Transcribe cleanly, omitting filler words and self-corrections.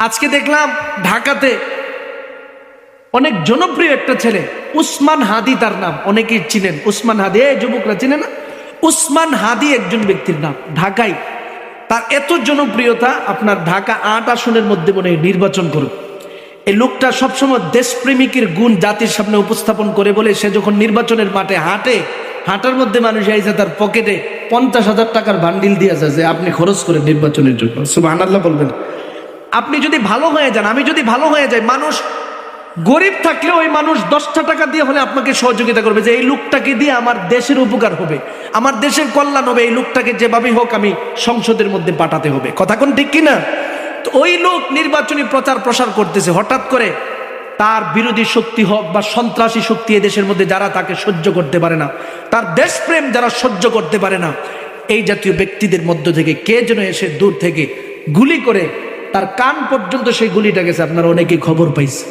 আজকে দেখলাম ঢাকাতে অনেক জনপ্রিয় একটা ছেলে, উসমান হাদি তার নাম, অনেকেই চিনেন। উসমান হাদি, এই যুবকরা চিনে না? উসমান হাদি একজন ব্যক্তির নাম, ঢাকায় তার এত জনপ্রিয়তা, আপনার ঢাকা ৮ আসনের মধ্যে মনে হয় নির্বাচন করুন। এই লোকটা সবসময় দেশপ্রেমিকের গুণ জাতির সামনে উপস্থাপন করে বলে সে যখন নির্বাচনের মাঠে হাঁটার মধ্যে মানুষ আইসে তার পকেটে 50,000 টাকার বান্ডিল দিয়েছে যে আপনি খরচ করে নির্বাচনের জন্য। সুবহানাল্লাহ বলবেন। আপনি যদি ভালো হয়ে যান, আমি যদি ভালো হয়ে যাই, মানুষ গরিব থাকলে ওই মানুষ 10টা টাকা দিয়ে হলে আপনাকে সহযোগিতা করবে যে এই লোকটাকে দিয়ে আমার দেশের উপকার হবে, আমার দেশের কল্যাণ হবে, এই লোকটাকে যেভাবেই হোক আমি সংসদের মধ্যে পাঠাতে হবে। কথা কোন ঠিক কিনা? তো ওই লোক নির্বাচনী প্রচার প্রসার করতেছে, হঠাৎ করে তার বিরোধী শক্তি হোক বা সন্ত্রাসী শক্তি দেশের মধ্যে যারা তাকে সহ্য করতে পারে না, তার দেশপ্রেম যারা সহ্য করতে পারে না, এই জাতীয় ব্যক্তিদের মধ্য থেকে কে যেন এসে দূর থেকে গুলি করে তার কান পর্যন্ত সেই গুলিটা গেছে। আপনারা অনেকেই খবর পাইছে।